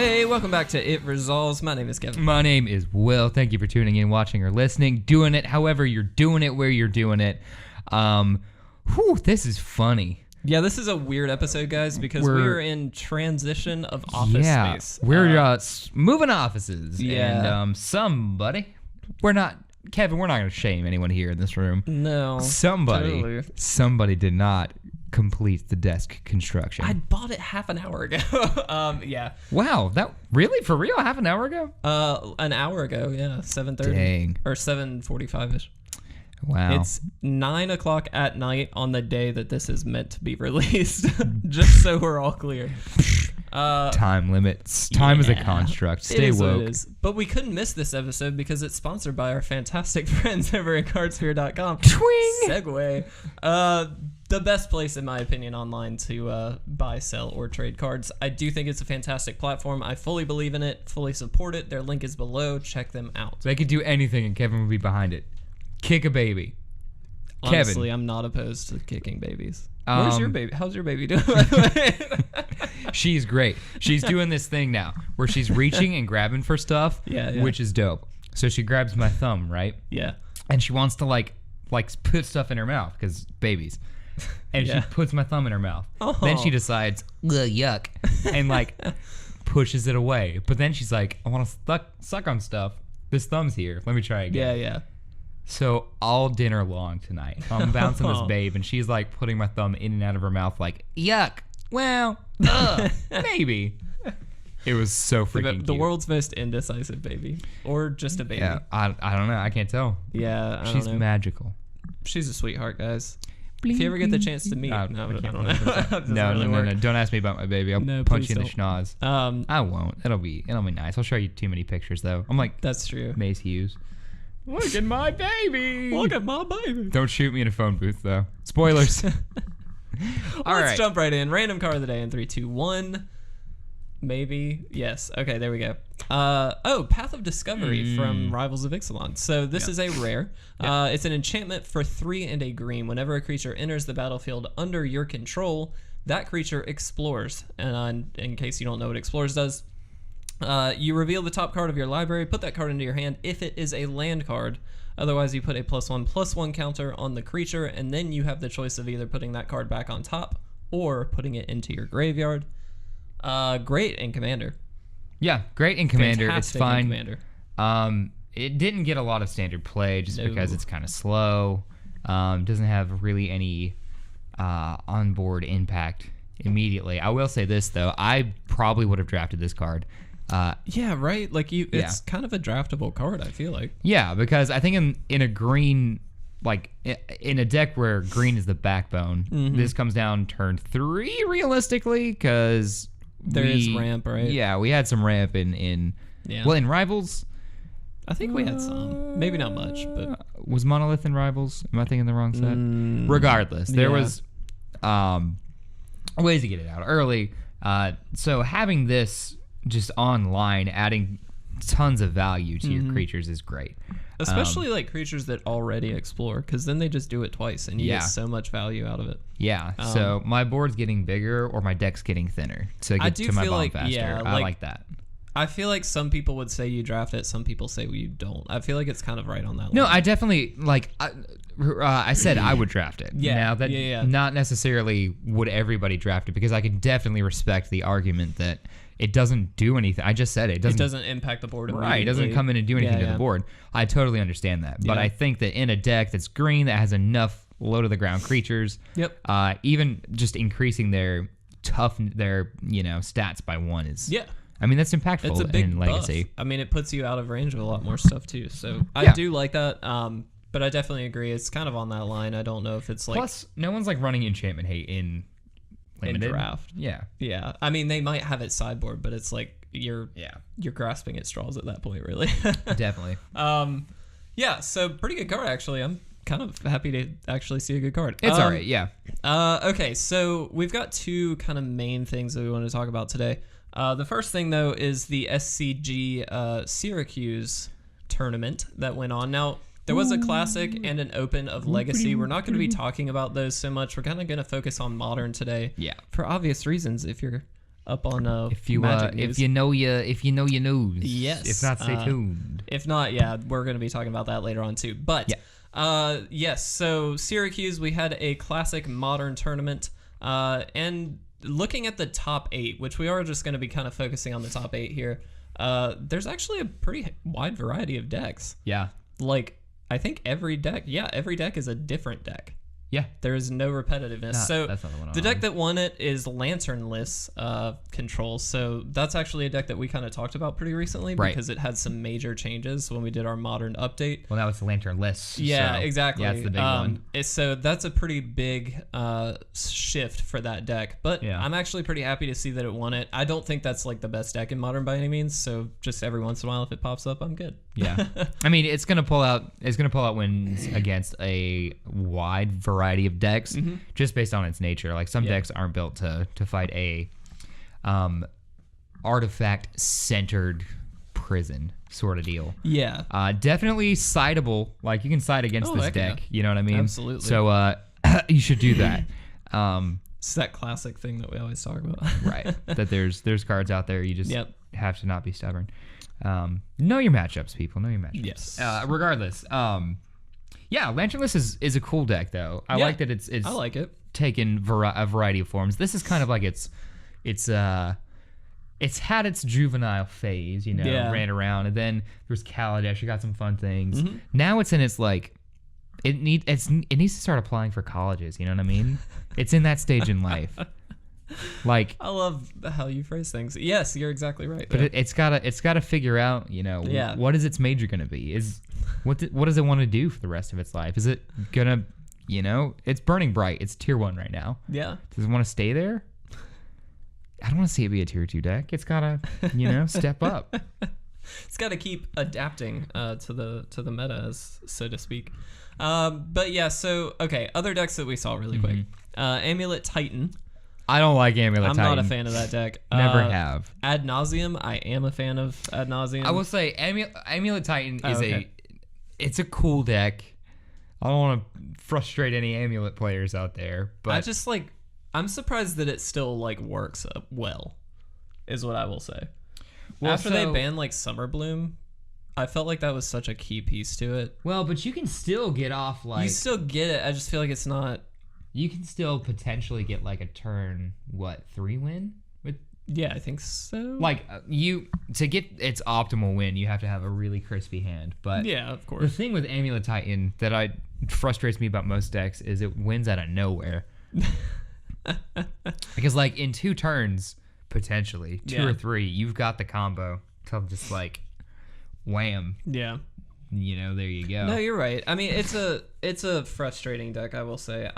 Hey, welcome back to It Resolves. My name is Kevin. My name is Will. Thank you for tuning in, watching, or listening. Doing it however you're doing it, where you're doing it. This is funny. Yeah, this is a weird episode, guys, because we're in transition of office space. We're moving offices. Yeah. And Kevin, we're not going to shame anyone here in this room. No. Somebody did not complete the desk construction. I bought it half an hour ago. Yeah. Wow, that really? For real? Half an hour ago? An hour ago, yeah. 7:30. Dang. Or 7:45-ish. Wow. It's 9 o'clock at night on the day that this is meant to be released. Just so we're all clear. Time limits. Time is a construct. Stay woke. It is. But we couldn't miss this episode because it's sponsored by our fantastic friends over at cardsphere.com. Twing! Segue. The best place, in my opinion, online to buy, sell, or trade cards. I do think it's a fantastic platform. I fully believe in it, fully support it. Their link is below. Check them out. They could do anything and Kevin would be behind it. Kick a baby. Honestly, Kevin. I'm not opposed to kicking babies. Where's your baby? How's your baby doing, by the way? She's great. She's doing this thing now where she's reaching and grabbing for stuff, which is dope. So she grabs my thumb, right? Yeah. And she wants to like put stuff in her mouth because babies. And she puts my thumb in her mouth. Oh. Then she decides, yuck, and pushes it away. But then she's like, I want to suck on stuff. This thumb's here. Let me try again. Yeah. So all dinner long tonight, I'm bouncing this babe, and she's like putting my thumb in and out of her mouth like, yuck, well, maybe. It was so freaking cute. The world's most indecisive baby. Or just a baby. Yeah, I don't know. I can't tell. Yeah, She's magical. She's a sweeitheart, guys. If you ever get the chance to meet, no, I don't know. No. Don't ask me about my baby. I'll punch you in the schnoz. I won't. It'll be nice. I'll show you too many pictures though. I'm like, that's true. Mace Hughes. Look at my baby. Look at my baby. Don't shoot me in a phone booth though. Spoilers. Let's jump right in. Random card of the day in 3, 2, 1. Maybe. Yes. Okay, there we go. Path of Discovery from Rivals of Ixalan. So this is a rare. It's an enchantment for 3 and a green. Whenever a creature enters the battlefield under your control, that creature explores. And in case you don't know what explores does, you reveal the top card of your library, put that card into your hand if it is a land card. Otherwise, you put a +1/+1 counter on the creature, and then you have the choice of either putting that card back on top or putting it into your graveyard. Great in Commander. Yeah, great in Commander. Fantastic it's fine. In Commander. It didn't get a lot of standard play just because it's kind of slow. Doesn't have really any onboard impact immediately. I will say this though, I probably would have drafted this card. Yeah, right. It's kind of a draftable card, I feel like. Yeah, because I think in a green, in a deck where green is the backbone, this comes down turn 3 realistically, because there is ramp, right? Yeah, we had some ramp in Rivals. I think we had some, maybe not much, but was Monolith in Rivals? Am I thinking the wrong set? Regardless, there was ways to get it out early. So having this just online, adding tons of value to your creatures is great. Especially creatures that already explore, because then they just do it twice and you get so much value out of it. Yeah, so my board's getting bigger or my deck's getting thinner to get to my bomb faster. I like that. I feel like some people would say you draft it, some people say you don't. I feel like it's kind of right on that line. No, I definitely, I said I would draft it. Yeah. Now, not necessarily would everybody draft it, because I can definitely respect the argument that it doesn't do anything. I just said it. It doesn't impact the board immediately. Right, it doesn't come in and do anything to the board. I totally understand that. But I think that in a deck that's green, that has enough low-to-the-ground creatures, even just increasing their stats by 1 is... Yeah. I mean, that's impactful. It's a big in Legacy. Buff. I mean, it puts you out of range of a lot more stuff, too. So I do like that. But I definitely agree. It's kind of on that line. I don't know if it's Plus, no one's running Enchantment Hate in Limited. In Draft. Yeah. I mean, they might have it sideboard, but it's you're grasping at straws at that point, really. Definitely. So pretty good card, actually. I'm kind of happy to actually see a good card. It's all right, yeah. Okay, so we've got 2 kind of main things that we want to talk about today. The first thing, though, is the SCG Syracuse tournament that went on. Now, there was a Classic and an Open of Legacy. We're not going to be talking about those so much. We're kind of going to focus on Modern today. Yeah. For obvious reasons. If you're up on if you Magic News. if you know your news. Yes. If not, stay tuned. If not, yeah, we're going to be talking about that later on too. But yes, so Syracuse, we had a Classic Modern tournament, and looking at the top 8, which we are just going to be kind of focusing on the top 8 here. There's actually a pretty wide variety of decks. Yeah. Like, I think every deck is a different deck. Yeah. There is no repetitiveness. So that's not the one the deck that won it is Lanternless Control. So that's actually a deck that we kind of talked about pretty recently because it had some major changes when we did our Modern update. Well, now it's Lanternless. Yeah, so, exactly. Yeah, it's the big one. So that's a pretty big shift for that deck. But I'm actually pretty happy to see that it won it. I don't think that's like the best deck in Modern by any means. So just every once in a while, if it pops up, I'm good. Yeah. I mean, it's gonna pull out wins against a wide variety of decks, just based on its nature. Like some decks aren't built to fight a artifact centered prison sort of deal. Yeah. Definitely sideable. Like you can side against this deck. Yeah. You know what I mean? Absolutely. So you should do that. It's that classic thing that we always talk about. Right. That there's cards out there. You just have to not be stubborn. Know your matchups, people. Know your matchups. Yes. Regardless. Lanternless is a cool deck though. I like that it's I like it. Taken a variety of forms. This is kind of like it's had its juvenile phase, you know, ran around, and then there's Kaladesh. You got some fun things. Now it's in its like it needs to start applying for colleges. You know what I mean? It's in that stage in life. Like I love how you phrase things. Yes, you're exactly right. But it's gotta figure out, you know, what is its major gonna be? What does it want to do for the rest of its life? Is it gonna, you know, it's Burning Bright. It's tier 1 right now. Yeah. Does it want to stay there? I don't want to see it be a tier 2 deck. It's gotta, you know, step up. It's gotta keep adapting to the meta, so to speak. But yeah, so okay, other decks that we saw really quick. Amulet Titan. I don't like Amulet Titan. I'm not a fan of that deck. Never have. Ad Nauseam, I am a fan of Ad Nauseam. I will say Amulet Titan is it's a cool deck. I don't want to frustrate any Amulet players out there, but I'm surprised that it still like works well, is what I will say. Well, after they banned like Summer Bloom, I felt like that was such a key piece to it. Well, but you can still get off like... You still get it. I just feel like it's not... You can still potentially get like a turn, 3 win? Yeah, I think so. Like, to get its optimal win, you have to have a really crispy hand. But yeah, of course. The thing with Amulet Titan that frustrates me about most decks is it wins out of nowhere. Because like in 2 turns, potentially, 2 or 3, you've got the combo to just like wham. Yeah. You know, there you go. No, you're right. I mean, it's a frustrating deck, I will say.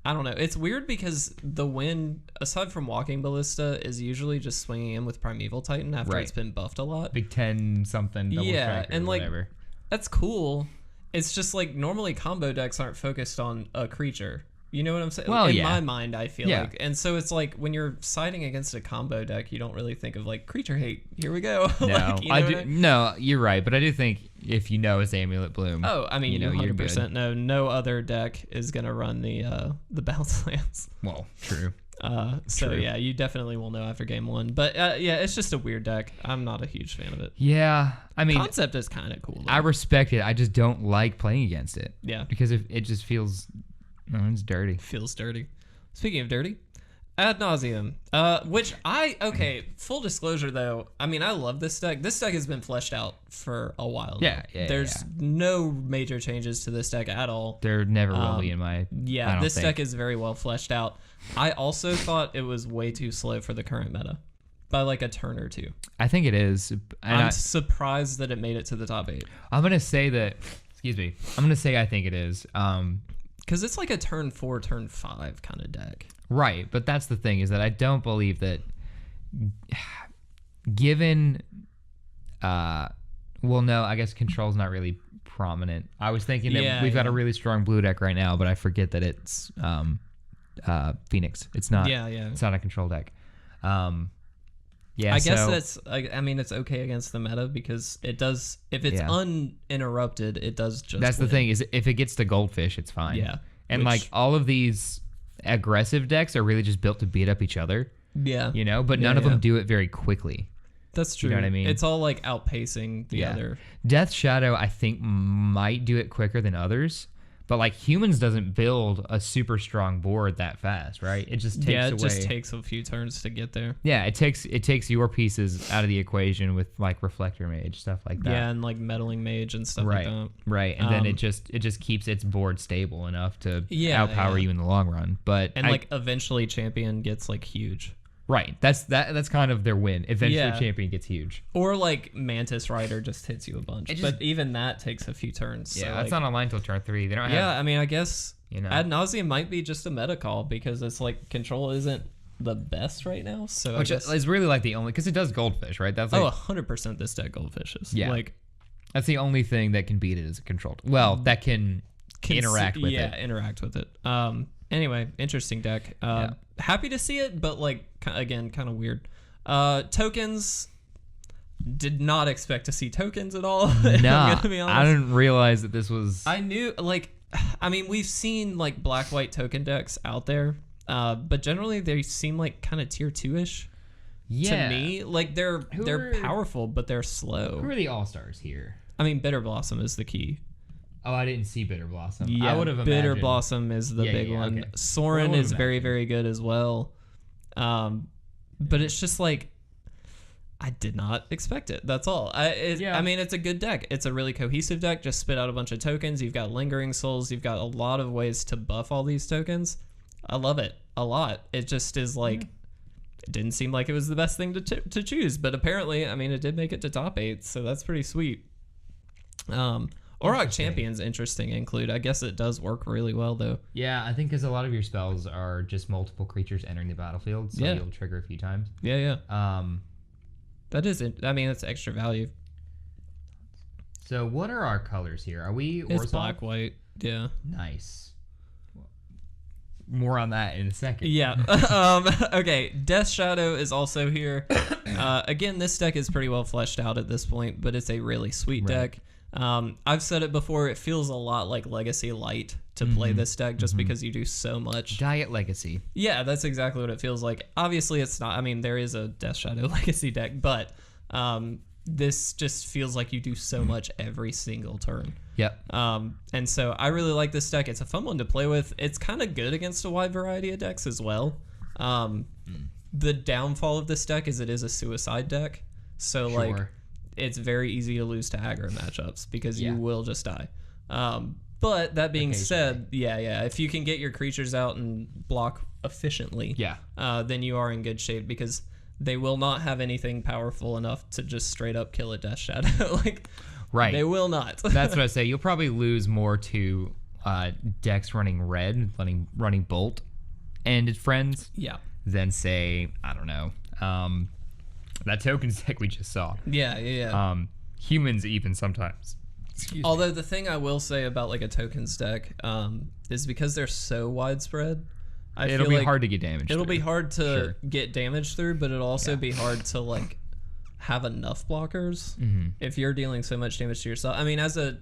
I don't know. It's weird because the win, aside from Walking Ballista, is usually just swinging in with Primeval Titan after it's been buffed a lot. Big 10 something. Double striker, and like whatever. That's cool. It's just like normally combo decks aren't focused on a creature. You know what I'm saying? Well, in my mind, I feel like. And so it's like when you're siding against a combo deck, you don't really think of like creature hate. Here we go. No, No, you're right. But I do think if you know it's Amulet Bloom. Oh, I mean, you 100% know no other deck is going to run the bounce lands. Well, true. So yeah, you definitely will know after game 1. But yeah, it's just a weird deck. I'm not a huge fan of it. Yeah, I mean, concept is kind of cool, though. I respect it. I just don't like playing against it. Yeah. Because it just feels... it's dirty. Feels dirty. Speaking of dirty, Ad Nauseam, full disclosure though, I mean, I love this deck. This deck has been fleshed out for a while now. There's no major changes to this deck at all. There never will be in my... Yeah, this deck is very well fleshed out. I also thought it was way too slow for the current meta. By like a turn or 2. I think it is. I'm surprised that it made it to the top 8. I'm going to say that... Excuse me. I'm going to say I think it is. Because it's like a turn 4, turn 5 kind of deck. Right, but that's the thing, is that I don't believe that given... well, no, I guess control's not really prominent. I was thinking that we've got a really strong blue deck right now, but I forget that it's Phoenix. It's not. It's not a control deck. I guess that's. I mean, it's okay against the meta because it does. If it's uninterrupted, it does just. That's the thing, is if it gets to Goldfish, it's fine. Yeah, and like all of these aggressive decks are really just built to beat up each other. Yeah. You know, but none of them do it very quickly. That's true. You know what I mean? It's all like outpacing the other. Death Shadow, I think, might do it quicker than others. But like Humans doesn't build a super strong board that fast, right? It just takes away. Just takes a few turns to get there. Yeah, it takes your pieces out of the equation with like Reflector Mage, stuff like that. Yeah, and like Meddling Mage and stuff like that. Right. And then it just keeps its board stable enough to outpower you in the long run. But like eventually Champion gets like huge. Right. That's kind of their win. Eventually Champion gets huge. Or like Mantis Rider just hits you a bunch. But even that takes a few turns. Yeah, so that's not online till turn 3. They don't have. Yeah, I mean, I guess Ad Nauseam might be just a meta call because it's like control isn't the best right now. So which is really like the only, because it does Goldfish, right? That's like 100% this deck Goldfishes. Yeah. Like that's the only thing that can beat it as a controlled. Well, that can interact with it. Yeah, interact with it. Anyway, interesting deck. Happy to see it, but like again, kind of weird. Tokens. Did not expect to see tokens at all. Nah, I'm gonna be honest. I didn't realize that this was. I knew, like, I mean, we've seen like black-white token decks out there, but generally they seem like kind of tier 2-ish. Yeah. To me, like they're powerful, but they're slow. Who are the all-stars here? I mean, Bitter Blossom is the key. Oh, I didn't see Bitter Blossom. Yeah, I would have Bitter imagined. Blossom is the big one. Okay. Sorin is very, very good as well. But it's just like, I did not expect it. That's all. I mean, it's a good deck. It's a really cohesive deck. Just spit out a bunch of tokens. You've got Lingering Souls. You've got a lot of ways to buff all these tokens. I love it a lot. It just is like, it didn't seem like it was the best thing to choose. But apparently, I mean, it did make it to top 8. So that's pretty sweet. Auroch Champion's interesting include. I guess it does work really well, though. Yeah, I think because a lot of your spells are just multiple creatures entering the battlefield. So you'll trigger a few times. Yeah. That is it. I mean, that's extra value. So what are our colors here? Are we It's black, white. Yeah. Nice. More on that in a second. Yeah. Okay. Death Shadow is also here. Again, this deck is pretty well fleshed out at this point, but it's a really sweet deck. I've said it before. It feels a lot like Legacy Light to play this deck just because you do so much. Diet Legacy. Yeah, that's exactly what it feels like. Obviously, it's not. I mean, there is a Death Shadow Legacy deck, but this just feels like you do so much every single turn. Yep. And so I really like this deck. It's a fun one to play with. It's kind of good against a wide variety of decks as well. The downfall of this deck is it is a suicide deck. So like it's very easy to lose to aggro matchups because you will just die. But that being said, if you can get your creatures out and block efficiently, then you are in good shape because they will not have anything powerful enough to just straight up kill a Death Shadow. They will not. That's what I say. You'll probably lose more to decks running red, running Bolt and its friends. Yeah. Than say, I don't know, that tokens deck we just saw. Yeah. Humans even sometimes. Although the thing I will say about like a tokens deck is because they're so widespread, it'll be hard to get damage. It'll be hard to get damage through, but it'll also be hard to like have enough blockers if you're dealing so much damage to yourself. I mean, as a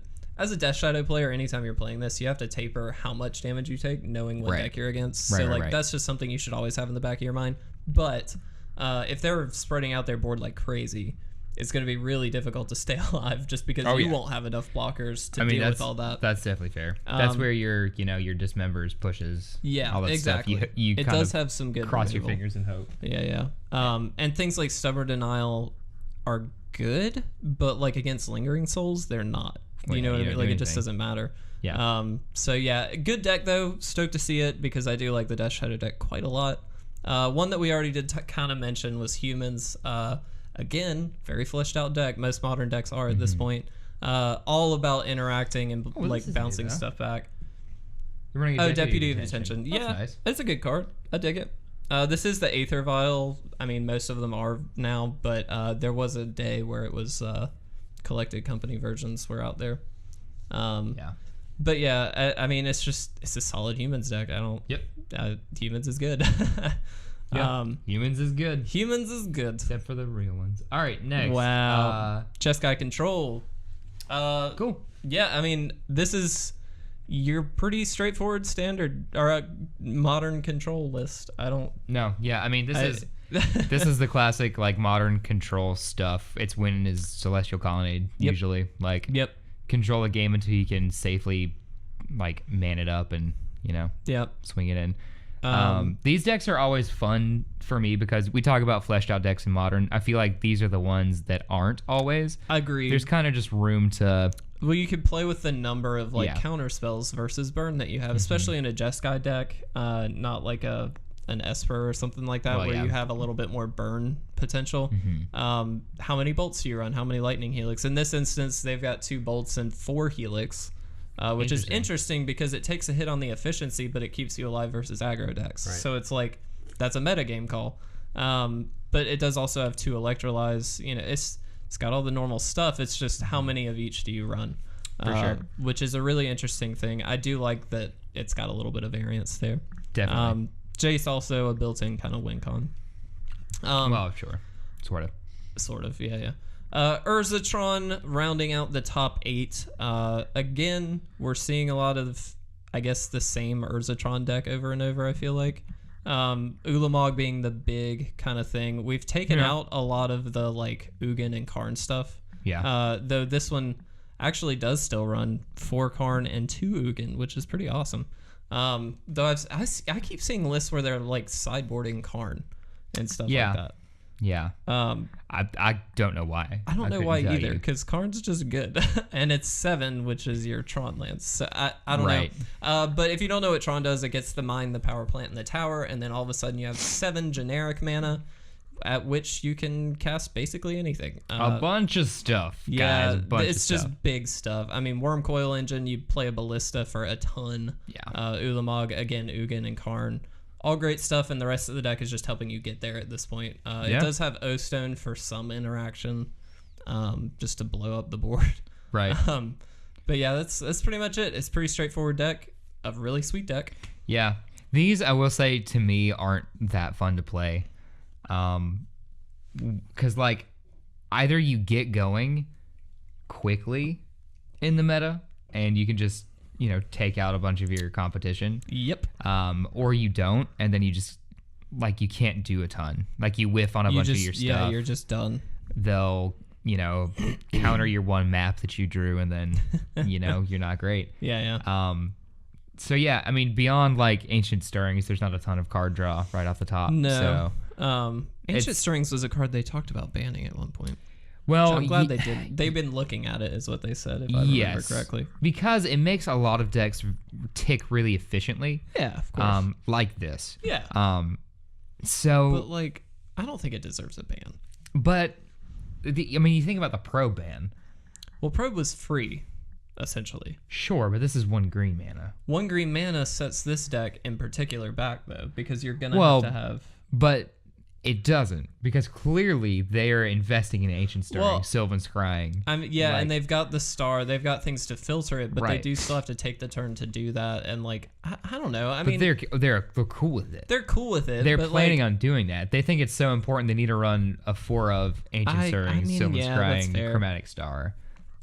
Death Shadow player, anytime you're playing this, you have to taper how much damage you take, knowing what deck you're against. That's just something you should always have in the back of your mind. But if they're spreading out their board like crazy, it's going to be really difficult to stay alive just because you won't have enough blockers to deal with all that. That's definitely fair. That's where your dismembers pushes. Yeah, all that exactly. Stuff. You it does have some good cross removal. your fingers and hope. Yeah. And things like Stubborn Denial are good, but like against Lingering Souls, they're not. You know what I mean? Like it just doesn't matter. Yeah. So yeah, good deck though. Stoked to see it because I do like the Death Shadow deck quite a lot. One that we already did kind of mention was Humans. Again, very fleshed out deck. Most modern decks are at this point. All about interacting and like bouncing stuff back. You're running a Deputy of Detention. Yeah, nice. It's a good card. I dig it. This is the Aether Vial. I mean, most of them are now, but there was a day where it was collected company versions were out there. But yeah, I mean, it's a solid Humans deck. Humans is good. Humans is good. Humans is good. Except for the real ones. All right, next. Wow. Chess Guy Control. Cool. Yeah, I mean, this is your pretty straightforward standard or modern control list. I don't. No, yeah, I mean this is the classic like modern control stuff. It's when is Celestial Colonnade usually like control a game until you can safely like man it up and swing it in. These decks are always fun for me because we talk about fleshed out decks in Modern. I feel like these are the ones that aren't always. I agree. There's kind of just room to. Well, you could play with the number of like counter spells versus burn that you have, especially in a Jeskai deck, not like an Esper or something like that, where you have a little bit more burn potential. How many bolts do you run? How many lightning helix? In this instance, they've got 2 bolts and 4 helix, which is interesting because it takes a hit on the efficiency, but it keeps you alive versus aggro decks. Right. So it's like that's a metagame call. But it does also have 2 electrolyze. It's got all the normal stuff. It's just how many of each do you run? For sure. Which is a really interesting thing. I do like that it's got a little bit of variance there. Definitely. Jace also a built-in kind of win con. Well, sure. Sort of, yeah. Urzatron rounding out the top 8. Again, we're seeing a lot of, I guess, the same Urzatron deck over and over, I feel like. Ulamog being the big kind of thing. We've taken out a lot of the like Ugin and Karn stuff. Yeah. Though this one actually does still run 4 Karn and 2 Ugin, which is pretty awesome. Though I keep seeing lists where they're like sideboarding Karn and stuff like that. Yeah. I don't know why. I don't know why either, because Karn's just good. And it's 7, which is your Tron Lance. So I don't know. But if you don't know what Tron does, it gets the mine, the power plant, and the tower, and then all of a sudden you have 7 generic mana, at which you can cast basically anything. A bunch of stuff, guys. It's just big stuff. I mean, Worm Coil Engine, you play a Ballista for a ton. Yeah. Ulamog, again, Ugin and Karn. All great stuff, and the rest of the deck is just helping you get there at this point. It does have O-Stone for some interaction, just to blow up the board. Right. But yeah, that's pretty much it. It's a pretty straightforward deck, a really sweet deck. Yeah. These, I will say, to me, aren't that fun to play. Because, like, either you get going quickly in the meta, and you can just take out a bunch of your competition. Yep. Or you don't, and then you just like you can't do a ton. Like you whiff on a bunch of your stuff. Yeah, you're just done. They'll counter your one map that you drew, and then you're not great. Yeah. So yeah, I mean, beyond like Ancient Stirrings, there's not a ton of card draw right off the top. No. So, Ancient Stirrings was a card they talked about banning at one point. Well, I'm glad they did. They've been looking at it, is what they said, if I remember correctly. Because it makes a lot of decks tick really efficiently. Yeah, of course. Like this. Yeah. But like, I don't think it deserves a ban. But you think about the Probe ban. Well, Probe was free, essentially. Sure, but this is 1 green mana. 1 green mana sets this deck in particular back, though, because you're gonna have to have. But it doesn't, because clearly they are investing in Ancient Stirring, Sylvan Scrying. And they've got the star, they've got things to filter it, but they do still have to take the turn to do that. And like, I don't know. I mean, they're cool with it. They're cool with it. They're planning on doing that. They think it's so important they need to run a 4 of Ancient Stirring, Sylvan Scrying, Chromatic Star.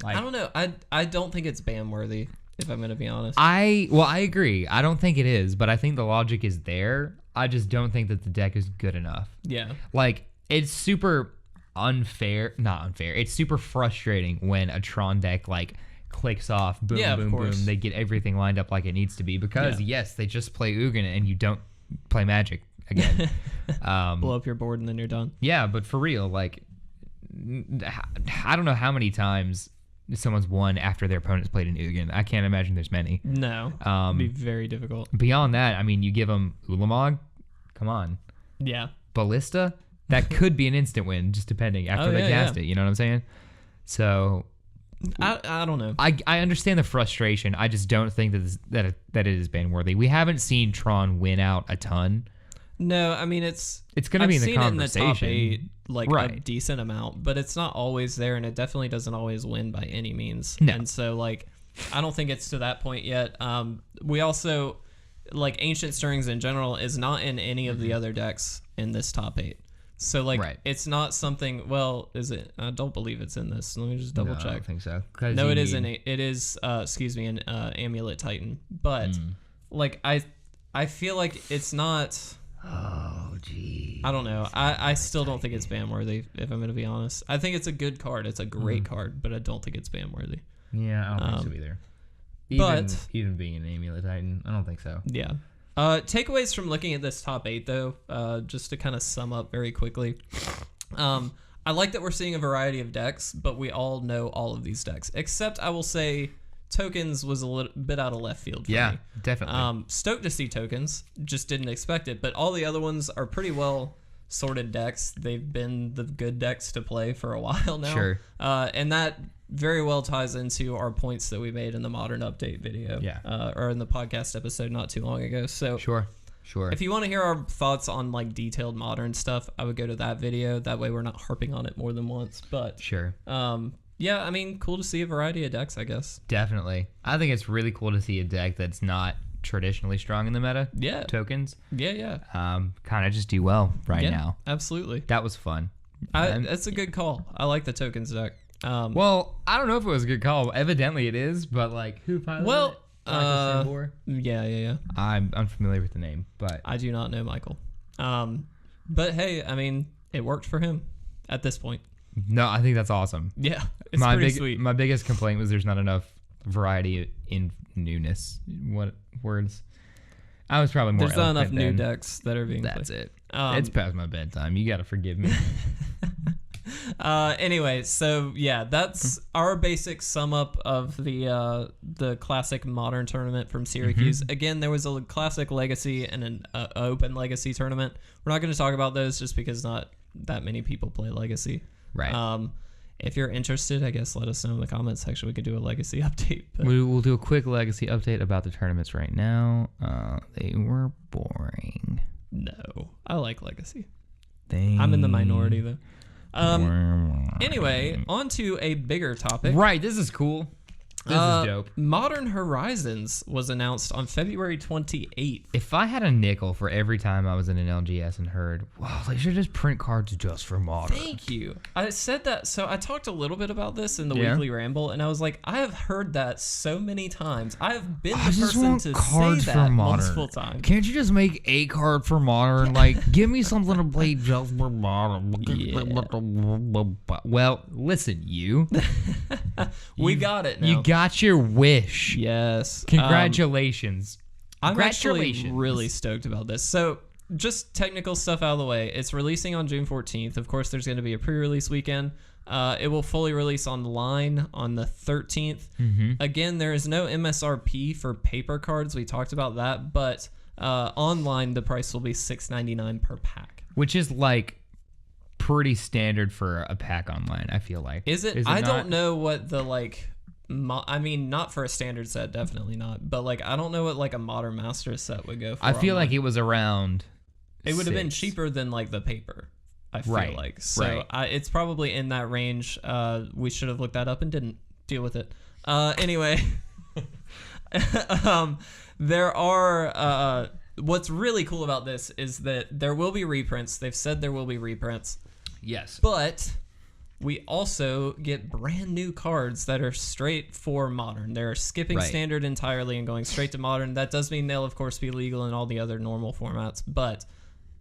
Like, I don't know. I don't think it's ban worthy, if I'm going to be honest. I agree. I don't think it is, but I think the logic is there. I just don't think that the deck is good enough. Yeah. Like, it's super not unfair. It's super frustrating when a Tron deck, like, clicks off, boom, boom, boom. They get everything lined up like it needs to be because, yes, they just play Ugin and you don't play Magic again. Blow up your board and then you're done. Yeah, but for real, like, I don't know how many times someone's won after their opponent's played an Ugin. I can't imagine there's many. No. It'd be very difficult. Beyond that, I mean, you give them Ulamog. Come on. Yeah. Ballista. That could be an instant win, just depending after they cast it. You know what I'm saying? So, I don't know. I understand the frustration. I just don't think that it is ban worthy. We haven't seen Tron win out a ton. No, I mean it's going to be in the conversation. I've seen it in the top 8, like a decent amount, but it's not always there, and it definitely doesn't always win by any means. No. And so, like, I don't think it's to that point yet. We also, like, Ancient Stirrings in general is not in any of the other decks in this top 8. So like it's not something. Well, is it? I don't believe it's in this. Let me just double check. I don't think so. No, it isn't. It is. Excuse me, an Amulet Titan. But like I feel like it's not. Oh, gee. I don't know. I still don't think it's ban worthy, if I'm going to be honest. I think it's a good card. It's a great card, but I don't think it's ban worthy. Yeah, I don't think so either. Even being an Amulet Titan, I don't think so. Yeah. Takeaways from looking at this top 8, though, just to kind of sum up very quickly. I like that we're seeing a variety of decks, but we all know all of these decks. Except I will say Tokens was a little bit out of left field for me. Yeah, definitely. Stoked to see Tokens, just didn't expect it. But all the other ones are pretty well sorted decks. They've been the good decks to play for a while now. Sure. And that very well ties into our points that we made in the Modern Update video. Yeah. Or in the podcast episode not too long ago. So Sure. If you want to hear our thoughts on like detailed Modern stuff, I would go to that video. That way we're not harping on it more than once. But sure. Yeah, I mean, cool to see a variety of decks, I guess. Definitely. I think it's really cool to see a deck that's not traditionally strong in the meta. Yeah. Tokens. Yeah. Kind of just do well now. Absolutely. That was fun. That's a good call. I like the Tokens deck. Well, I don't know if it was a good call. Evidently it is, but like who piloted it? Yeah. I'm unfamiliar with the name, but I do not know Michael. But hey, I mean, it worked for him at this point. No, I think that's awesome. Yeah, it's pretty sweet. My biggest complaint was there's not enough variety in newness. What words? I was probably more. There's not enough new decks that are being. That's it. It's past my bedtime. You got to forgive me. Anyway, so yeah, that's our basic sum up of the Classic Modern tournament from Syracuse. Again, there was a Classic Legacy and an Open Legacy tournament. We're not going to talk about those just because not that many people play Legacy. Right. If you're interested, I guess let us know in the comments section. We could do a Legacy update. We'll do a quick Legacy update about the tournaments right now. They were boring. No, I like Legacy. I'm in the minority though. Anyway, on to a bigger topic. Right, this is cool. This is dope. Modern Horizons was announced on February 28th. If I had a nickel for every time I was in an LGS and heard, wow, they should just print cards just for Modern. Thank you. I said that. So I talked a little bit about this in the Weekly Ramble, and I was like, I have heard that so many times. I have been the person to say that multiple times. Can't you just make a card for Modern? Like, give me something to play just for Modern. Yeah. Well, listen, you. We got it now. You got your wish. Yes. Congratulations. I'm actually really stoked about this. So just technical stuff out of the way. It's releasing on June 14th. Of course, there's going to be a pre-release weekend. It will fully release online on the 13th. Again, there is no MSRP for paper cards. We talked about that. But online, the price will be $6.99 per pack. Which is like pretty standard for a pack online, I feel like. Is it I don't know what the like... I mean, not for a standard set, definitely not. But like, I don't know what like a Modern Master set would go for. I feel like it was around. It would have been cheaper than like the paper. I feel like so. It's probably in that range. We should have looked that up and didn't deal with it. Anyway, there are. What's really cool about this is that there will be reprints. They've said there will be reprints. Yes, but we also get brand new cards that are straight for Modern. They're skipping Standard entirely and going straight to Modern. That does mean they'll, of course, be legal in all the other normal formats, but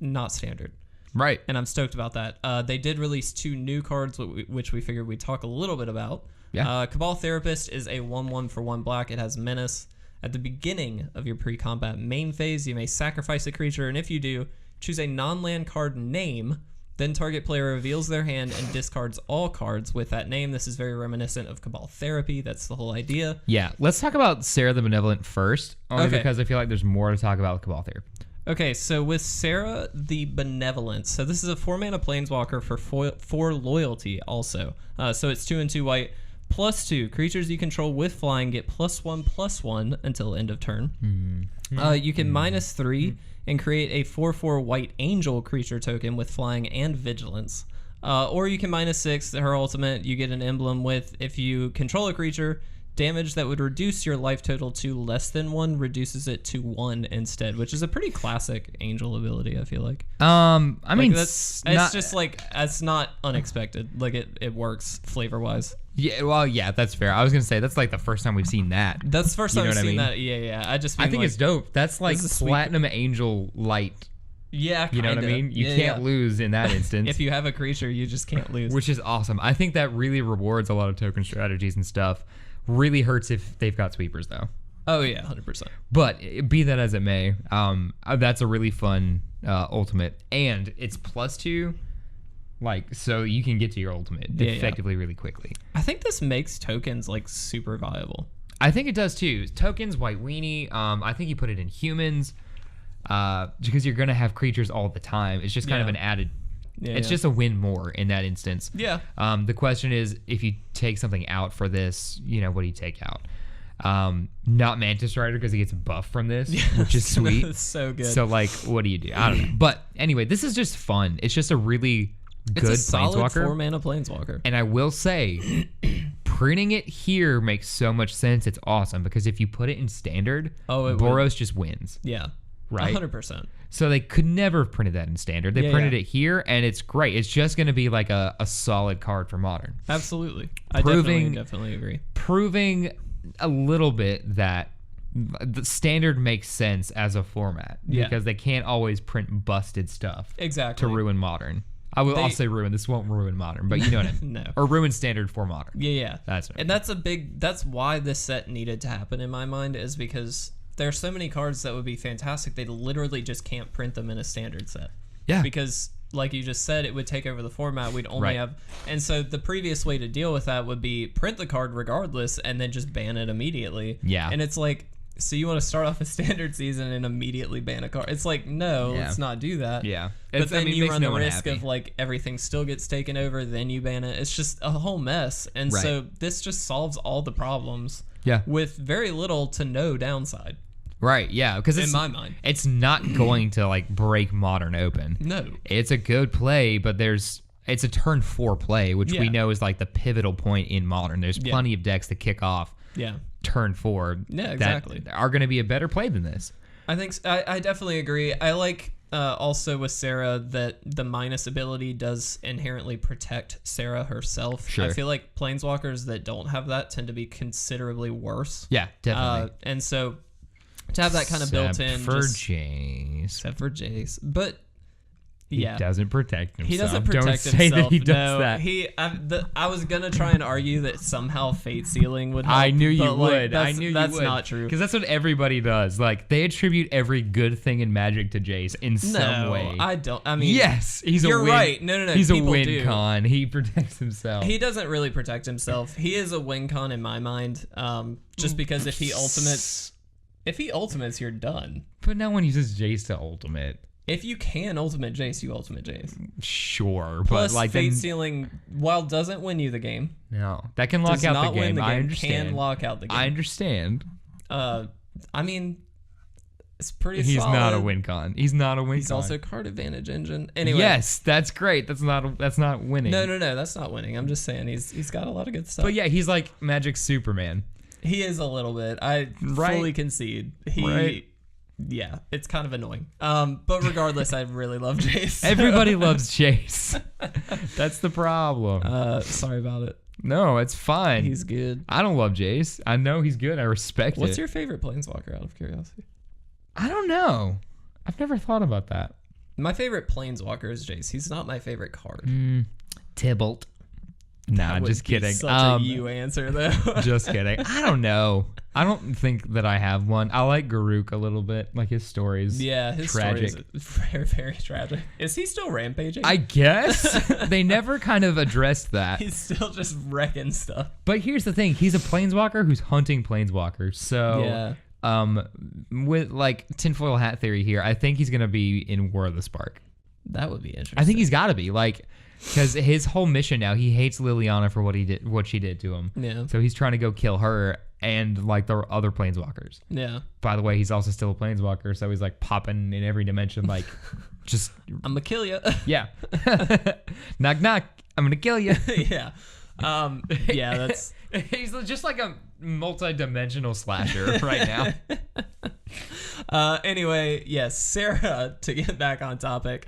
not Standard. Right. And I'm stoked about that. They did release 2 new cards, which we figured we'd talk a little bit about. Yeah. Cabal Therapist is a 1/1 for 1 black. It has Menace. At the beginning of your pre-combat main phase, you may sacrifice a creature, and if you do, choose a non-land card name. Then target player reveals their hand and discards all cards with that name. This is very reminiscent of Cabal Therapy. That's the whole idea. Yeah, let's talk about Sarah the Benevolent first, only because I feel like there's more to talk about with Cabal Therapy. Okay, so with Sarah the Benevolent, so this is a 4-mana Planeswalker for 4 loyalty also. So it's 2 and 2 white, +2. Creatures you control with flying get +1/+1 until end of turn. You can -3 and create a 4/4 white angel creature token with flying and vigilance. Or you can -6, her ultimate, you get an emblem with, if you control a creature, damage that would reduce your life total to less than 1 reduces it to 1 instead, which is a pretty classic Angel ability, I feel like. I mean, it's just like, it's not unexpected. Like, it works flavor-wise. Yeah, well, yeah, that's fair. I was going to say, that's like the first time we've seen that. That's the first time I've seen that. Yeah. I think like, it's dope. That's like Platinum Angel Light. Yeah, you know what I mean? You can't lose in that instance. If you have a creature, you just can't lose. Which is awesome. I think that really rewards a lot of token strategies and stuff. Really hurts if they've got sweepers, though. Oh, yeah, 100%. But be that as it may, that's a really fun ultimate. And it's +2, like, so you can get to your ultimate effectively really quickly. I think this makes tokens, like, super viable. I think it does, too. Tokens, White Weenie, I think you put it in humans. Because you're gonna have creatures all the time. It's just kind of an added. It's just a win more in that instance. Yeah. The question is, if you take something out for this, what do you take out? Not Mantis Rider because he gets a buff from this, which is sweet. It's so good. So like, what do you do? I don't know. But anyway, this is just fun. It's just a really good It's a solid Planeswalker. 4-mana Planeswalker. And I will say, printing it here makes so much sense. It's awesome because if you put it in standard, Boros just wins. Yeah. Right? 100%. So they could never have printed that in standard. They printed it here, and it's great. It's just going to be like a solid card for Modern. Absolutely. I definitely agree. Proving a little bit that the standard makes sense as a format. Because they can't always print busted stuff to ruin Modern. I'll say ruin. This won't ruin Modern, but you know what I mean. No. Or ruin standard for Modern. Yeah. That's what I mean. That's why this set needed to happen in my mind, is because there's so many cards that would be fantastic. They literally just can't print them in a standard set. Yeah. Because, like you just said, it would take over the format. We'd only have... And so the previous way to deal with that would be print the card regardless and then just ban it immediately. Yeah. And it's like, so you want to start off a standard season and immediately ban a card? It's like, no, let's not do that. Yeah. But then you run the risk of, like, everything still gets taken over, then you ban it. It's just a whole mess. And so this just solves all the problems with very little to no downside. Right, yeah, because in my mind, it's not going to like break Modern open. No, it's a good play, but it's a turn 4 play, which we know is like the pivotal point in Modern. There's plenty of decks that kick off turn 4 that are going to be a better play than this. I think I definitely agree. I like also with Sarah that the minus ability does inherently protect Sarah herself. Sure. I feel like Planeswalkers that don't have that tend to be considerably worse. Yeah, definitely. And so to have that kind of built in, except for Jace, but he doesn't protect himself. He doesn't protect himself. Don't say that he does that. I was gonna try and argue that somehow Fate Sealing would help. I knew you would. I knew that's not true, because that's what everybody does. Like, they attribute every good thing in Magic to Jace in some way. I don't. I mean, yes, you're right. No. He's a win con. He protects himself. He doesn't really protect himself. He is a win con in my mind. Just because if he ultimates, you're done. But no one uses Jace to ultimate. If you can ultimate Jace, you ultimate Jace. Sure, plus, but like Fate Sealing, while doesn't win you the game, no, that can lock out the game. I understand. Can lock out the game. I understand. I mean, it's pretty. He's solid. not a win con. He's not a win con. He's also card advantage engine. Anyway, yes, that's great. That's not winning. No, that's not winning. I'm just saying he's got a lot of good stuff. But yeah, he's like Magic Superman. He is a little bit. I fully concede. Yeah, it's kind of annoying. But regardless, I really love Jace. So. Everybody loves Jace. That's the problem. Sorry about it. No, it's fine. He's good. I don't love Jace. I know he's good. I respect it. What's your favorite Planeswalker, out of curiosity? I don't know. I've never thought about that. My favorite Planeswalker is Jace. He's not my favorite card. Tybalt. Nah, just kidding. Such a you answer though. Just kidding. I don't know. I don't think that I have one. I like Garruk a little bit. Like, his stories. Yeah, his tragic. Story is very, very tragic. Is he still rampaging? I guess. They never kind of addressed that. He's still just wrecking stuff. But here's the thing. He's a Planeswalker who's hunting Planeswalkers. So, with like tinfoil hat theory here, I think he's going to be in War of the Spark. That would be interesting. I think he's got to be. Like, because his whole mission now, he hates Liliana for what she did to him. Yeah. So he's trying to go kill her and like the other Planeswalkers. Yeah. By the way, he's also still a Planeswalker, so he's like popping in every dimension, like just. I'm gonna kill you. Yeah. Knock knock. I'm gonna kill you. Yeah. Yeah, that's he's just like a multi-dimensional slasher right now. Anyway, yes, Sarah, to get back on topic,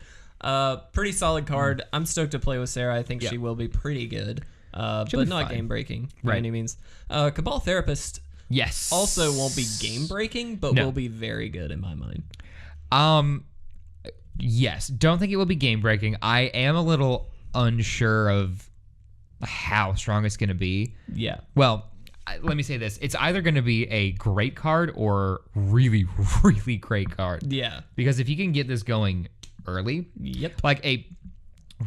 pretty solid card. I'm stoked to play with Sarah. I think she will be pretty good, but not game breaking by any means. Cabal Therapist, yes, also won't be game breaking, but will be very good in my mind. Yes, don't think it will be game breaking. I am a little unsure of how strong it's going to be. Yeah. Well, let me say this. It's either going to be a great card or really, really great card. Yeah. Because if you can get this going early, like a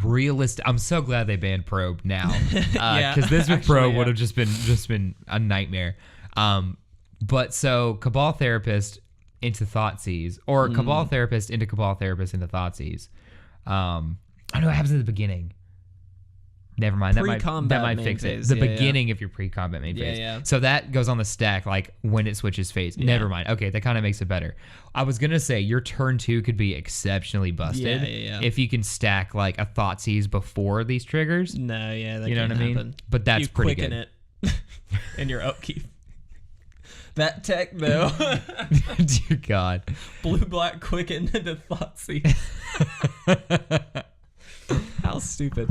realistic... I'm so glad they banned Probe now. Because this with Probe would have just been a nightmare. But so Cabal Therapist into Thoughtseize, or Cabal Therapist into Cabal Therapist into Thoughtseize. I know it happens at the beginning. Never mind. That might fix it. The beginning of your pre-combat main phase. Yeah. So that goes on the stack like when it switches phase. Yeah. Never mind. Okay, that kind of makes it better. I was gonna say your turn 2 could be exceptionally busted if you can stack like a Thoughtseize before these triggers. No, that you know what I mean. But that's pretty good. You quicken it in your upkeep. That tech though. Dear God. Blue-black quicken into Thoughtseize. How stupid.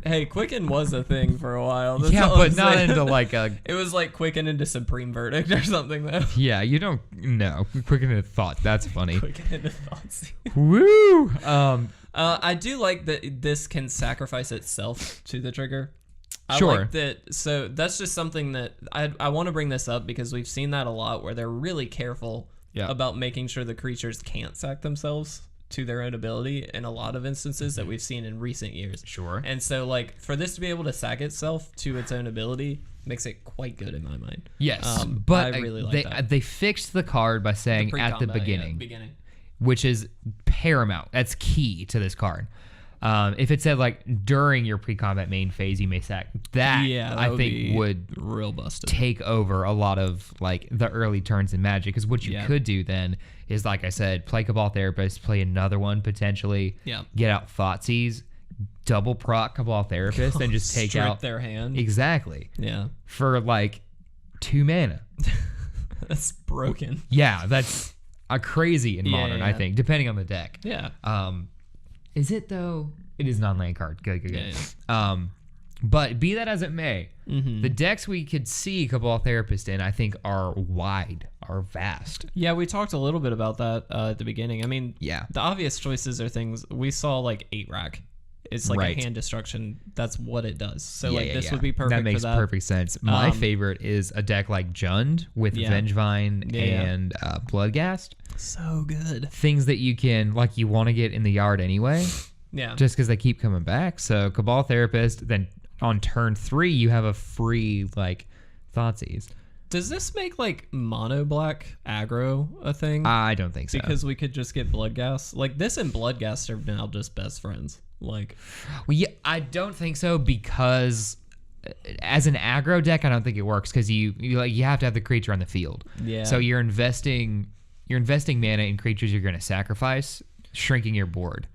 Hey, Quicken was a thing for a while. That's but not into like a... It was like Quicken into Supreme Verdict or something though. Yeah, you don't... No. Quicken into Thought. That's funny. Quicken into Thoughts. Woo! I do like that this can sacrifice itself to the trigger. I sure. like that. So that's just something that I want to bring this up because we've seen that a lot where they're really careful about making sure the creatures can't sack themselves to their own ability in a lot of instances that we've seen in recent years. Sure. And so like for this to be able to sack itself to its own ability makes it quite good in my mind. Yes. But I really like that. They fixed the card by saying at the beginning. Which is paramount. That's key to this card. If it said like during your pre-combat main phase you may sack, that I think would real busted. Take over a lot of like the early turns in Magic. Because what you could do then is, like I said, play Cabal Therapist, play another one potentially, get out Thoughtseize, double proc Cabal Therapist, and just take out their hand. Exactly. Yeah. For like 2 mana. That's broken. Yeah, that's a crazy in Modern, I think, depending on the deck. Yeah. Is it though? It is non-land card. Good. Yeah. But be that as it may, the decks we could see Cabal Therapist in, I think, are vast. Yeah, we talked a little bit about that at the beginning. I mean, the obvious choices are things we saw like 8-rack. It's like a hand destruction. That's what it does. So this would be perfect for that. That makes perfect sense. My favorite is a deck like Jund with Vengevine and Bloodghast. So good. Things that you can, like, you want to get in the yard anyway. Yeah. Just because they keep coming back. So Cabal Therapist, then on turn 3, you have a free, like, Thoughtseize. Does this make, like, mono black aggro a thing? I don't think so. Because we could just get Bloodghast. Like, this and Bloodghast are now just best friends. Like, well, yeah, I don't think so because as an aggro deck, I don't think it works because you have to have the creature on the field. Yeah. So you're investing mana in creatures you're going to sacrifice, shrinking your board.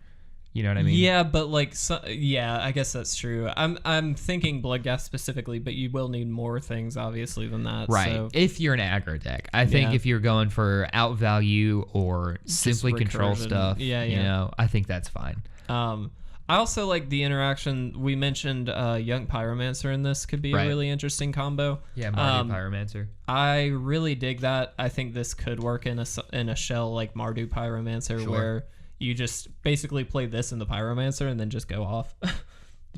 You know what I mean? Yeah, but like, I guess that's true. I'm thinking Bloodghast specifically, but you will need more things obviously than that. Right. So. If you're an aggro deck, I think if you're going for outvalue or simply control stuff, you know, I think that's fine. I also like the interaction. We mentioned Young Pyromancer in this could be a really interesting combo. Yeah, Mardu Pyromancer. I really dig that. I think this could work in a shell like Mardu Pyromancer where you just basically play this in the Pyromancer and then just go off.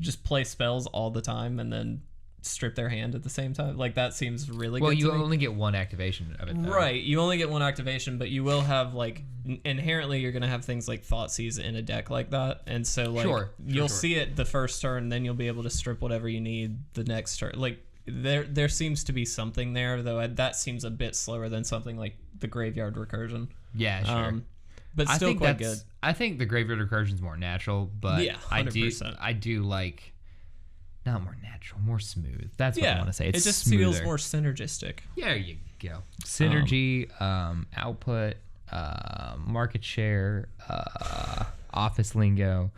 Just play spells all the time and then strip their hand at the same time. Like, that seems really good. Well, you only get one activation of it, though. Right. You only get one activation, but you will have, like, inherently you're going to have things like Thoughtseize in a deck like that. And so, like, you'll see it the first turn, then you'll be able to strip whatever you need the next turn. Like, there seems to be something there, though that seems a bit slower than something like the Graveyard Recursion. Yeah, sure. But still quite good. I think the Graveyard Recursion is more natural, but 100%. I do like... Not more natural, more smooth. That's what I want to say. It just smoother. Feels more synergistic. There you go. Synergy, output, market share, office lingo.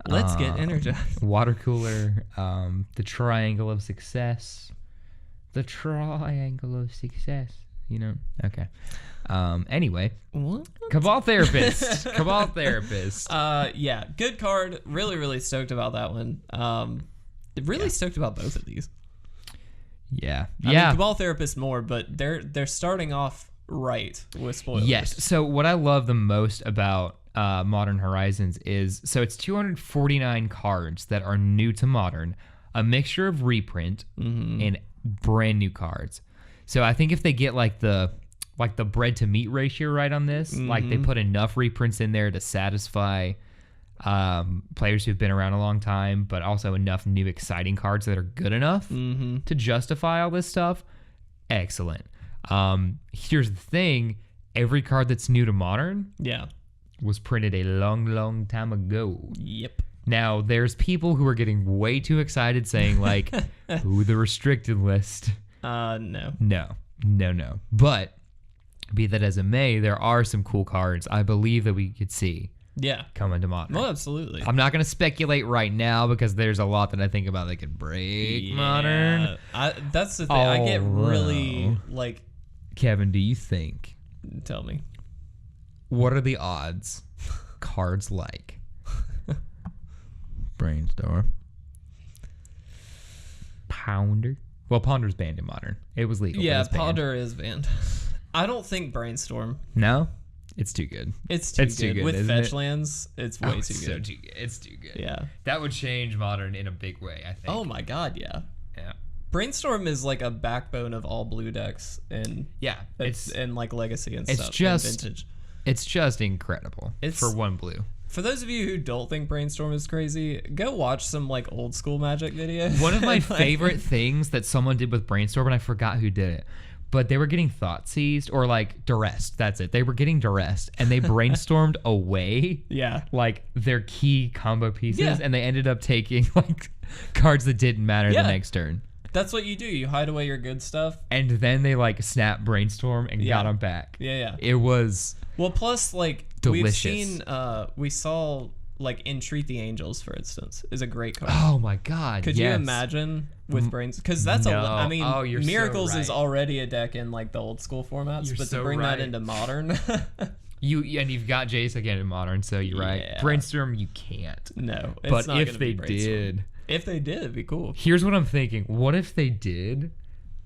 Let's get energized. Water cooler. The triangle of success. The triangle of success. You know? Okay. Anyway. What? Cabal Therapist. Cabal Therapist. Yeah. Good card. Really, really stoked about that one. Really stoked about both of these. Yeah. I mean, Cabal Therapist more, but they're starting off right with spoilers. Yes. So what I love the most about Modern Horizons is, so it's 249 cards that are new to Modern, a mixture of reprint and brand new cards. So I think if they get like the bread to meat ratio right on this, like they put enough reprints in there to satisfy players who've been around a long time, but also enough new exciting cards that are good enough to justify all this stuff. Excellent. Here's the thing. Every card that's new to Modern was printed a long time ago. Yep. Now, there's people who are getting way too excited saying, like, ooh, the restricted list. No. No. But, be that as it may, there are some cool cards I believe that we could see coming to Modern. Well, absolutely. I'm not going to speculate right now because there's a lot that I think about that could break Modern. That's the thing. I get really, like... Kevin, do you think... Tell me. What are the odds cards like Brainstorm, Pounder? Well, Ponder's banned in Modern. It was legal. Yeah, Ponder is banned. I don't think Brainstorm. No? It's too good. It's too good. With fetch lands, it's way too good. So it's too good. Yeah. That would change Modern in a big way, I think. Oh my god, yeah. Yeah. Brainstorm is like a backbone of all blue decks and and like Legacy and stuff. And Vintage. It's just incredible for one blue. For those of you who don't think Brainstorm is crazy, go watch some like old school Magic videos. One of my favorite things that someone did with Brainstorm, and I forgot who did it, but they were getting thought seized or like duressed. That's it. They were getting duressed and they brainstormed away like their key combo pieces and they ended up taking like cards that didn't matter the next turn. That's what you do. You hide away your good stuff. And then they like snap Brainstorm and got them back. Yeah. It was plus like delicious. we saw like Entreat the Angels, for instance, is a great card. Oh my god. Could you imagine with Brains? Because that's Miracles is already a deck in like the old school formats, but to bring that into Modern. You've got Jace again in Modern, so you're right. Brainstorm you can't. No. But if they did. If they did, it'd be cool. Here's what I'm thinking. What if they did,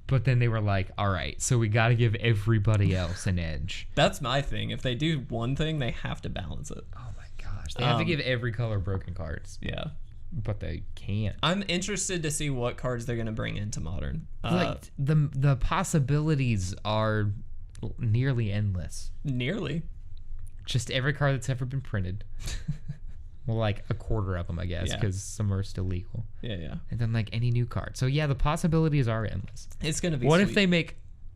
but then they were like, all right, so we got to give everybody else an edge. That's my thing. If they do one thing, they have to balance it. Oh my gosh. They have to give every color broken cards. Yeah. But they can't. I'm interested to see what cards they're going to bring into Modern. Like the possibilities are nearly endless. Nearly. Just every card that's ever been printed. Well, like a quarter of them, I guess, because some are still legal. Yeah. And then like any new card. So yeah, the possibilities are endless. It's gonna be. What if they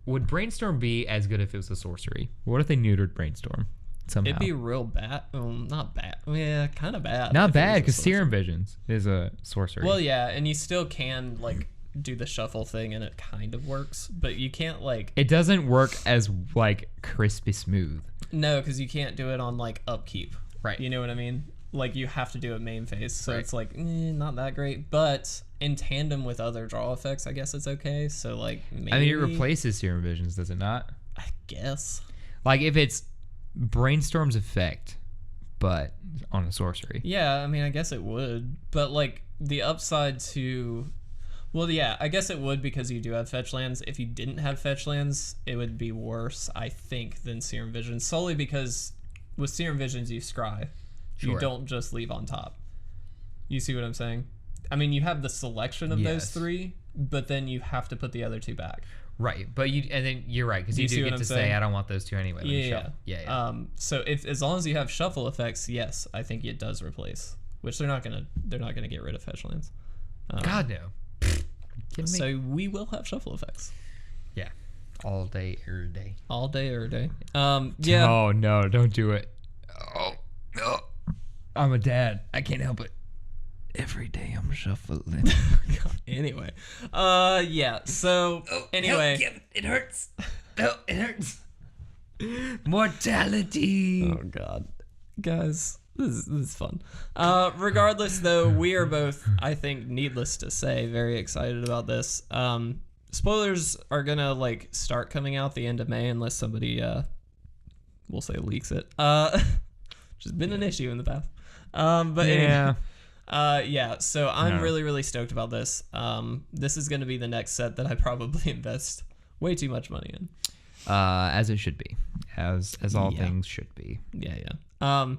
would Brainstorm be as good if it was a sorcery? What if they neutered Brainstorm somehow? It'd be real bad. Not bad. Yeah, kind of bad. Not bad because Serum Visions is a sorcery. Well, yeah, and you still can like do the shuffle thing, and it kind of works, but you can't like. It doesn't work as like crispy smooth. No, because you can't do it on like upkeep. Right. You know what I mean? Like you have to do it main phase, so it's like not that great. But in tandem with other draw effects, I guess it's okay. So like maybe. I mean, it replaces Serum Visions, does it not? I guess. Like if it's Brainstorm's effect, but on a sorcery. Yeah, I mean, I guess it would. But like the upside to. Well, yeah, I guess it would because you do have fetch lands. If you didn't have fetch lands, it would be worse, I think, than Serum Visions. Solely because with Serum Visions, you scry. Sure. You don't just leave on top. You see what I'm saying? I mean, you have the selection of those three, but then you have to put the other two back. Right, but and then you're right because you do get to say I don't want those two anyway. Yeah. So as long as you have shuffle effects, yes, I think it does replace. Which they're not gonna get rid of fetch lands. God no. So we will have shuffle effects. Yeah, all day, every day. All day, every day. Yeah. Oh no! Don't do it. Oh no. I'm a dad. I can't help it. Every day I'm shuffling. Anyway. Yeah. So, anyway. No, it hurts. No, it hurts. Mortality. Oh, God. Guys, This is fun. Regardless, though, we are both, I think, needless to say, very excited about this. Spoilers are gonna like start coming out the end of May unless somebody, we'll say, leaks it. Which has been an issue in the past. But anyway, yeah. So I'm really, really stoked about this. This is gonna be the next set that I probably invest way too much money in. As it should be, as all things should be. Yeah.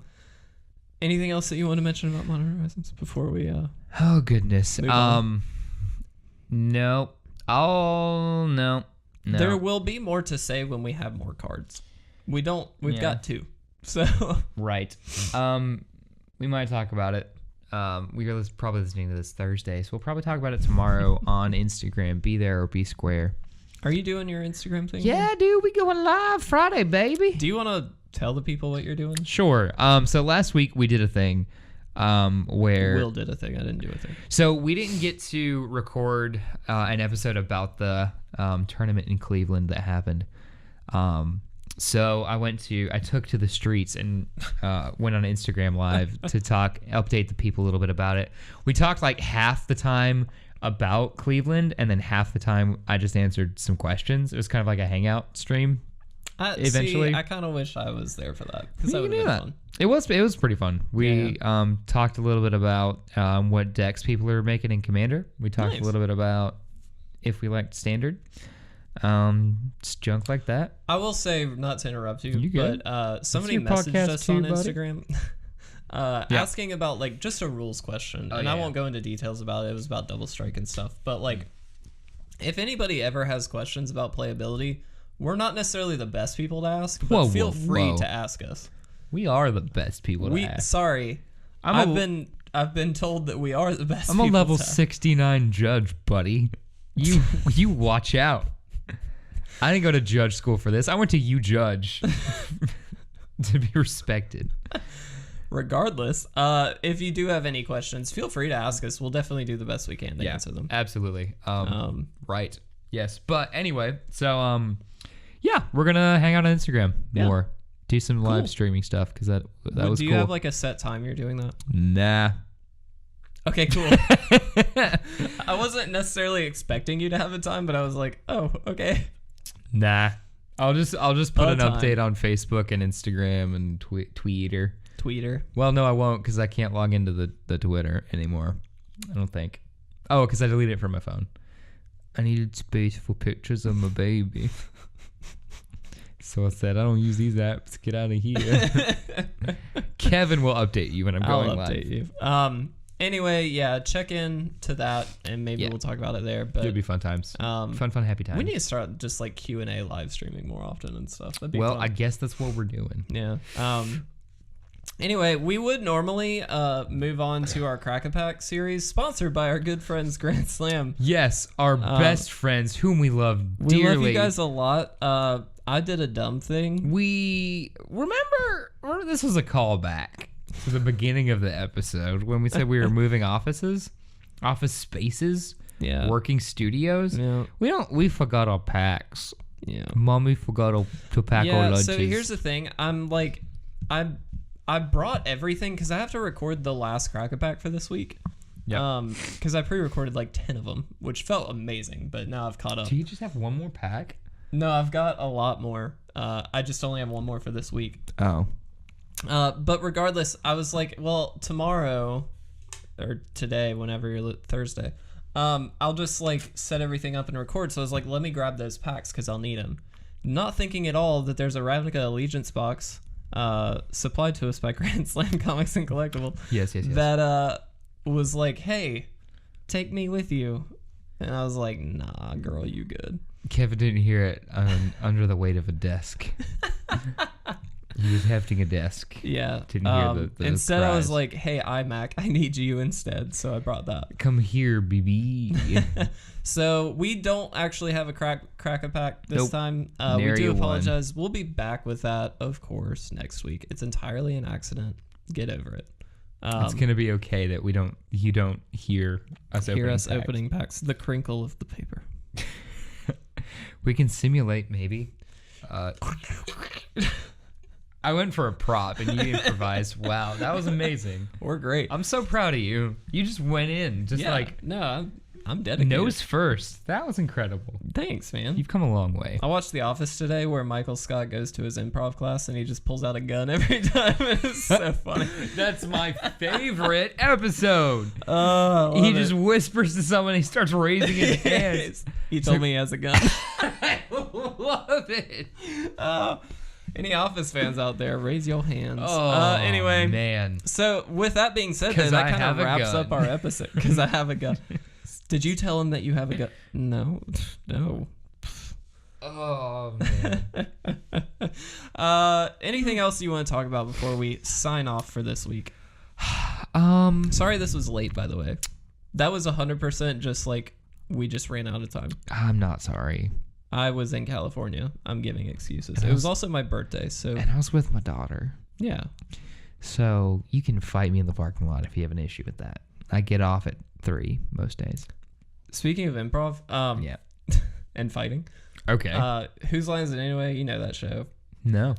Anything else that you want to mention about Modern Horizons before we? Oh goodness. No. No. There will be more to say when we have more cards. We've got 2. So right. We might talk about it. We are probably listening to this Thursday, so we'll probably talk about it tomorrow on Instagram. Be there or be square. Are you doing your Instagram thing? Yeah, dude. We going live Friday, baby. Do you want to tell the people what you're doing? Sure. So last week we did a thing where Will did a thing. I didn't do a thing. So we didn't get to record an episode about the tournament in Cleveland that happened. So I took to the streets and went on Instagram Live to update the people a little bit about it. We talked like half the time about Cleveland, and then half the time I just answered some questions. It was kind of like a hangout stream. Eventually, I kind of wish I was there for that because that would have been fun. It was pretty fun. We talked a little bit about what decks people are making in Commander. We talked a little bit about if we liked Standard. Just junk like that. I will say, not to interrupt you, but somebody messaged us on Instagram asking about like just a rules question, and I won't go into details about it. It was about double strike and stuff, but like if anybody ever has questions about playability, we're not necessarily the best people to ask, but feel free to ask us. We are the best people to ask. Sorry, I've been told that we are the best. I'm a level 69 judge, buddy. You watch out. I didn't go to judge school for this. I went to judge to be respected. Regardless, if you do have any questions, feel free to ask us. We'll definitely do the best we can to answer them. Absolutely. Right. Yes. But anyway, so yeah, we're gonna hang out on Instagram more, do some live streaming stuff because that was cool. Do you have like a set time you're doing that? Nah. Okay, cool. I wasn't necessarily expecting you to have a time, but I was like, oh, okay. Nah. I'll just put an update on Facebook and Instagram and Twitter. Well, no, I won't because I can't log into the Twitter anymore. I don't think. Oh, because I deleted it from my phone. I needed space for pictures of my baby. So I said, I don't use these apps. Get out of here. Kevin will update you when I'm going live. I'll update you. Anyway, yeah, check in to that, and maybe we'll talk about it there. But it'll be fun times. Fun, happy times. We need to start just like Q&A live streaming more often and stuff. That'd be fun. I guess that's what we're doing. Yeah. Anyway, we would normally move on to our Crack-A-Pack series, sponsored by our good friends Grand Slam. Yes, our best friends, whom we love dearly. We love you guys a lot. I did a dumb thing. We remember this was a callback to the beginning of the episode when we said we were moving office spaces, working studios. Yeah. We forgot our packs. Yeah. Mommy forgot to pack our lunches. So here's the thing. I'm like, I brought everything because I have to record the last Crack-A-Pack for this week. Yeah. Because I pre-recorded like 10 of them, which felt amazing, but now I've caught up. Do you just have one more pack? No, I've got a lot more. I just only have one more for this week. Oh. But regardless, I was like, well, tomorrow or today, whenever you're Thursday, I'll just like set everything up and record. So I was like, let me grab those packs because I'll need them. Not thinking at all that there's a Ravnica Allegiance box supplied to us by Grand Slam Comics and Collectible. Yes. That was like, hey, take me with you. And I was like, nah, girl, you good. Kevin didn't hear it under the weight of a desk. He was hefting a desk. Yeah. Didn't hear the instead, cries. I was like, hey, iMac, I need you instead. So I brought that. Come here, baby. So we don't actually have a Crack-A-Pack this time. We do apologize. We'll be back with that, of course, next week. It's entirely an accident. Get over it. It's going to be okay that you don't hear us opening packs. The crinkle of the paper. We can simulate maybe. I went for a prop and you improvised. Wow, that was amazing. We're great. I'm so proud of you. You just went in, no, I'm dedicated. Nose first. That was incredible. Thanks, man. You've come a long way. I watched The Office today where Michael Scott goes to his improv class and he just pulls out a gun every time. It's so funny. That's my favorite episode. He just whispers to someone. He starts raising his hands. He told me he has a gun. I love it. Any Office fans out there, raise your hands. Anyway, man. So with that being said, then that kind of wraps up our episode. Because I have a gun. Did you tell him that you have a gun? No. Oh man. Anything else you want to talk about before we sign off for this week? Sorry this was late, by the way. That was 100% just like we just ran out of time. I'm not sorry. I was in California. I'm giving excuses. It was also my birthday, so. And I was with my daughter. Yeah. So you can fight me in the parking lot if you have an issue with that. I get off at 3 most days. Speaking of improv, yeah, and fighting. Okay. Whose Line Is It Anyway? You know that show. No.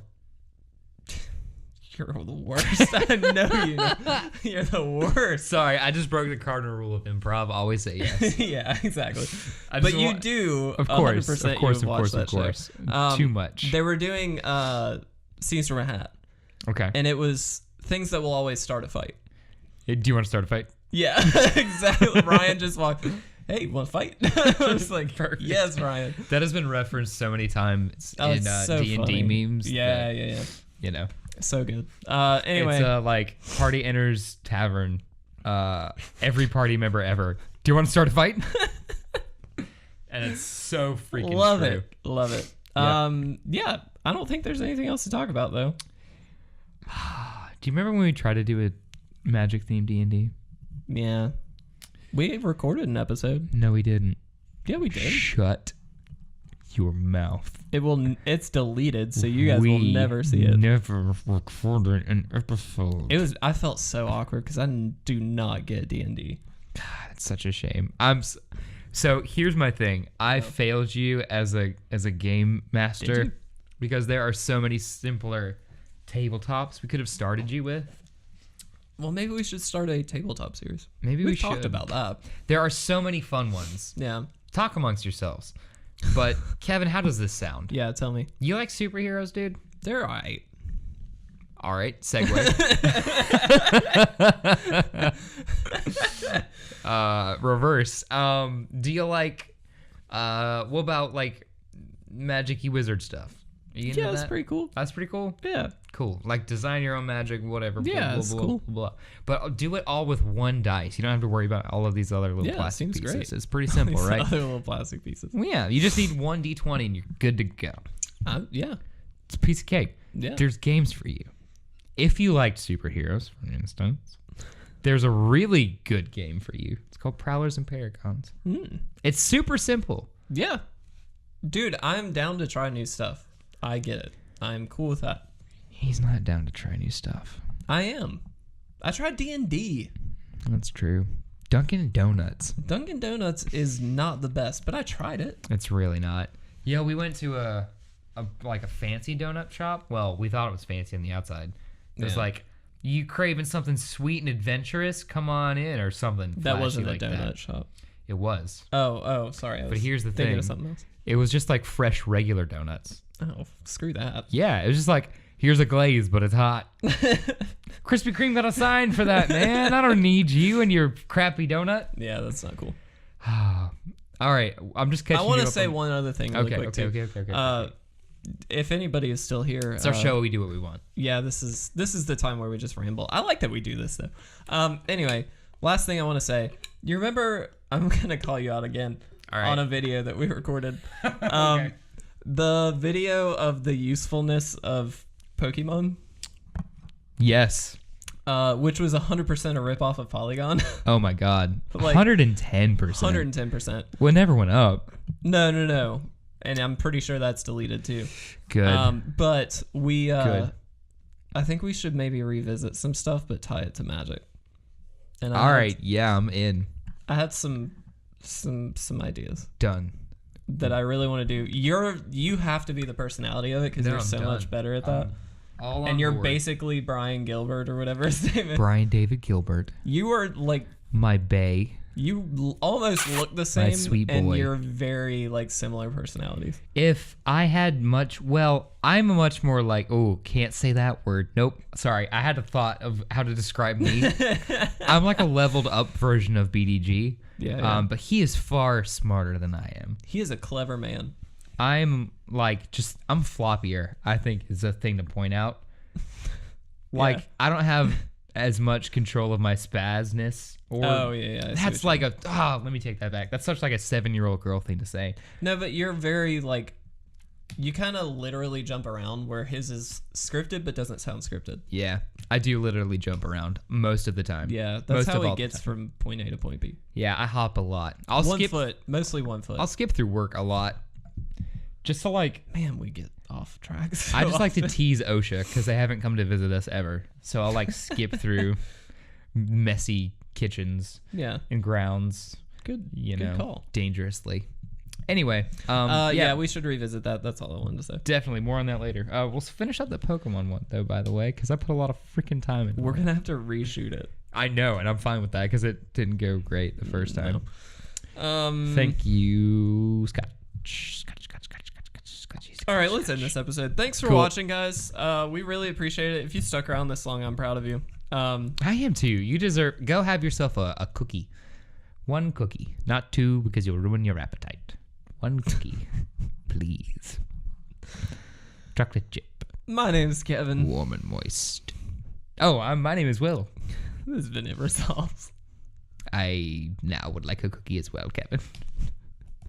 You're the worst. I know you know. You're the worst. Sorry, I just broke the cardinal rule of improv. Always say yes. Yeah, exactly. But you do. Of course. 100% Of course. Of course. Too much. They were doing Scenes from a Hat. Okay. And it was things that will always start a fight. Do you want to start a fight? Yeah, exactly. Ryan just walked. Hey, want to fight? I was like, perfect. Yes, Ryan. That has been referenced so many times in so D&D memes. Yeah. You know. So good. Anyway. It's like party enters tavern. Every party member ever. Do you want to start a fight? And it's so freaking Love true. it. Love it. Yep. Yeah, I don't think there's anything else to talk about, though. Do you remember when we tried to do a magic-themed D&D? Yeah. We recorded an episode. No, we didn't. Yeah, we did. Shut your mouth. It's deleted, so you guys will never see it. Never recorded an episode. I felt so awkward because I do not get D&D. God, it's such a shame. So here's my thing. I failed you as a game master because there are so many simpler tabletops we could have started you with. Well, maybe we should start a tabletop series. Maybe we should. Talked about that. There are so many fun ones. Yeah. Talk amongst yourselves. But Kevin, how does this sound? Yeah, tell me. You like superheroes, dude? They're all right. All right, segue. Reverse. Do you like? What about like magic-y wizard stuff? Yeah, that's pretty cool. That's pretty cool. Yeah, cool. Like design your own magic, whatever. Yeah, blah, that's blah, cool. Blah, blah. But do it all with one dice. You don't have to worry about all of these other little plastic pieces. Great. It's pretty simple, right? Other little plastic pieces. Well, yeah, you just need one d20 and you're good to go. Yeah, it's a piece of cake. Yeah, there's games for you. If you liked superheroes, for instance, there's a really good game for you. It's called Prowlers and Paragons. It's super simple. Yeah, dude, I'm down to try new stuff. I get it. I'm cool with that. He's not down to try new stuff. I am. I tried D&D. That's true. Dunkin' Donuts. Dunkin' Donuts is not the best, but I tried it. It's really not. Yeah, we went to a fancy donut shop. Well, we thought it was fancy on the outside. It was like, you craving something sweet and adventurous? Come on in, or something. That wasn't like a donut shop. It was. Oh, sorry. But here's the thing. Of something else. It was just like fresh, regular donuts. Oh, screw that. Yeah, it was just like, here's a glaze, but it's hot. Krispy Kreme got a sign for that, man. I don't need you and your crappy donut. Yeah, that's not cool. All right, I'm just catching you up. I want to say one other thing really quick, too. Okay. If anybody is still here... It's our show. We do what we want. Yeah, this is the time where we just ramble. I like that we do this, though. Anyway, last thing I want to say. You remember... I'm going to call you out again on a video that we recorded. Okay. The video of the usefulness of Pokemon. Yes. Which was 100% a ripoff of Polygon. Oh my god. 110%. 110%. Well, it never went up. No. And I'm pretty sure that's deleted too. Good. But we I think we should maybe revisit some stuff but tie it to Magic. And all right, yeah, I'm in. I had some ideas. Done. That I really want to do. You have to be the personality of it because you're so much better at that. All on and you're board. basically Brian Gilbert or whatever his name is. Brian David Gilbert. You are like My bae. you almost look the same, sweet and boy. you're very like similar personalities. If I had I'm a much more like, can't say that word. Nope. Sorry. I had a thought of how to describe me. I'm like a leveled up version of BDG. Yeah. But he is far smarter than I am. He is a clever man. I'm like I'm floppier, I think is a thing to point out. Like, I don't have as much control of my spazness. Or that's like let me take that back. That's such like a 7-year-old girl thing to say. No, but you're very like, you kind of literally jump around where his is scripted but doesn't sound scripted. Yeah, I do literally jump around most of the time. Yeah, that's how he gets from point A to point B. Yeah, I hop a lot. Mostly 1 foot. I'll skip through work a lot. Just to like, man, we get off track. I just like to tease OSHA because they haven't come to visit us ever. So I'll like skip through messy kitchens and grounds. Good call. Dangerously. Anyway, we should revisit that. That's all I wanted to say. Definitely more on that later. We'll finish up the Pokemon one though, by the way, because I put a lot of freaking time in. We're gonna have to reshoot it. I know, and I'm fine with that because it didn't go great the first time. No. Thank you, Scott. All right, let's end this episode. Thanks for watching, guys. We really appreciate it. If you stuck around this long, I'm proud of you. I am too. You deserve. Go have yourself a cookie. 1 cookie, not 2, because you'll ruin your appetite. 1 cookie, please. Chocolate chip. My name's Kevin. Warm and moist. Oh, my name is Will. This has been It Resolves. I now would like a cookie as well, Kevin.